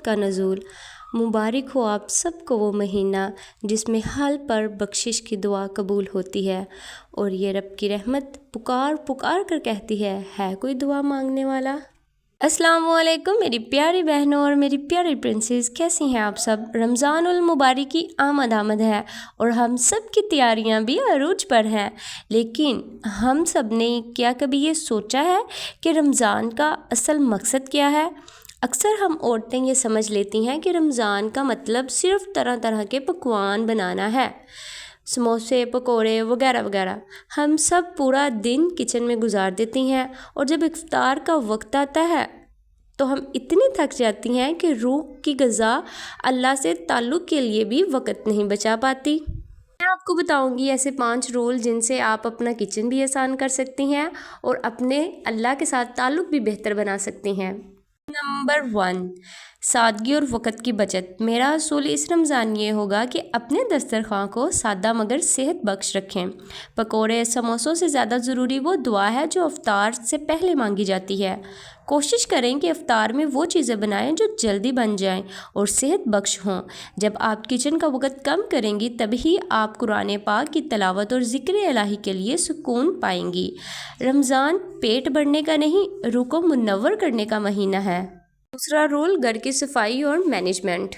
کا نزول۔ مبارک ہو آپ سب کو وہ مہینہ جس میں حال پر بخشش کی دعا قبول ہوتی ہے، اور یہ رب کی رحمت پکار پکار کر کہتی ہے کوئی دعا مانگنے والا؟ السلام علیکم میری پیاری بہنوں اور میری پیاری پرنسز، کیسی ہیں آپ سب؟ رمضان المبارک کی آمد ہے اور ہم سب کی تیاریاں بھی عروج پر ہیں، لیکن ہم سب نے کیا کبھی یہ سوچا ہے کہ رمضان کا اصل مقصد کیا ہے؟ اکثر ہم عورتیں یہ سمجھ لیتی ہیں کہ رمضان کا مطلب صرف طرح طرح کے پکوان بنانا ہے، سموسے، پکوڑے وغیرہ وغیرہ۔ ہم سب پورا دن کچن میں گزار دیتی ہیں، اور جب افطار کا وقت آتا ہے تو ہم اتنی تھک جاتی ہیں کہ روح کی غذا اللہ سے تعلق کے لیے بھی وقت نہیں بچا پاتی۔ میں آپ کو بتاؤں گی ایسے 5 رول جن سے آپ اپنا کچن بھی آسان کر سکتی ہیں اور اپنے اللہ کے ساتھ تعلق بھی بہتر بنا سکتی ہیں۔ نمبر 1، سادگی اور وقت کی بچت۔ میرا اصول اس رمضان یہ ہوگا کہ اپنے دسترخوان کو سادہ مگر صحت بخش رکھیں۔ پکوڑے، سموسوں سے زیادہ ضروری وہ دعا ہے جو افطار سے پہلے مانگی جاتی ہے۔ کوشش کریں کہ افطار میں وہ چیزیں بنائیں جو جلدی بن جائیں اور صحت بخش ہوں۔ جب آپ کچن کا وقت کم کریں گی تبھی آپ قرآن پاک کی تلاوت اور ذکر الہی کے لیے سکون پائیں گی۔ رمضان پیٹ بھرنے کا نہیں، روح کو منور کرنے کا مہینہ ہے۔ دوسرا رول، گھر کی صفائی اور مینجمنٹ۔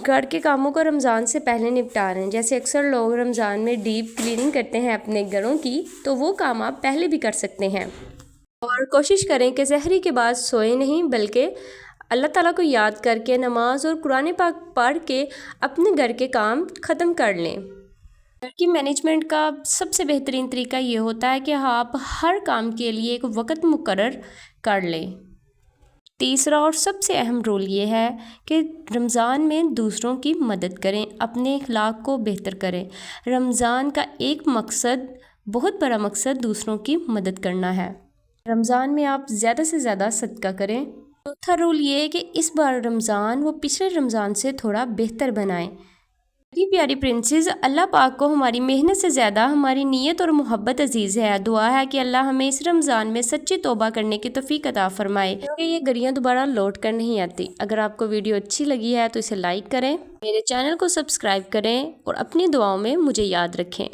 گھر کے کاموں کو رمضان سے پہلے نپٹا لیں۔ جیسے اکثر لوگ رمضان میں ڈیپ کلیننگ کرتے ہیں اپنے گھروں کی، تو وہ کام آپ پہلے بھی کر سکتے ہیں، اور کوشش کریں کہ سحری کے بعد سوئیں نہیں بلکہ اللہ تعالیٰ کو یاد کر کے نماز اور قرآن پاک پڑھ کے اپنے گھر کے کام ختم کر لیں۔ گھر کی مینجمنٹ کا سب سے بہترین طریقہ یہ ہوتا ہے کہ آپ ہر کام کے لیے ایک وقت مقرر کر لیں۔ تیسرا اور سب سے اہم رول یہ ہے کہ رمضان میں دوسروں کی مدد کریں، اپنے اخلاق کو بہتر کریں۔ رمضان کا ایک مقصد، بہت بڑا مقصد، دوسروں کی مدد کرنا ہے۔ رمضان میں آپ زیادہ سے زیادہ صدقہ کریں۔ چوتھا رول یہ ہے کہ اس بار رمضان وہ پچھلے رمضان سے تھوڑا بہتر بنائیں۔ میری پیاری پرنسز، اللہ پاک کو ہماری محنت سے زیادہ ہماری نیت اور محبت عزیز ہے۔ دعا ہے کہ اللہ ہمیں اس رمضان میں سچی توبہ کرنے کی توفیق عطا فرمائے، کیونکہ یہ گھڑیاں دوبارہ لوٹ کر نہیں آتی۔ اگر آپ کو ویڈیو اچھی لگی ہے تو اسے لائک کریں، میرے چینل کو سبسکرائب کریں اور اپنی دعاؤں میں مجھے یاد رکھیں۔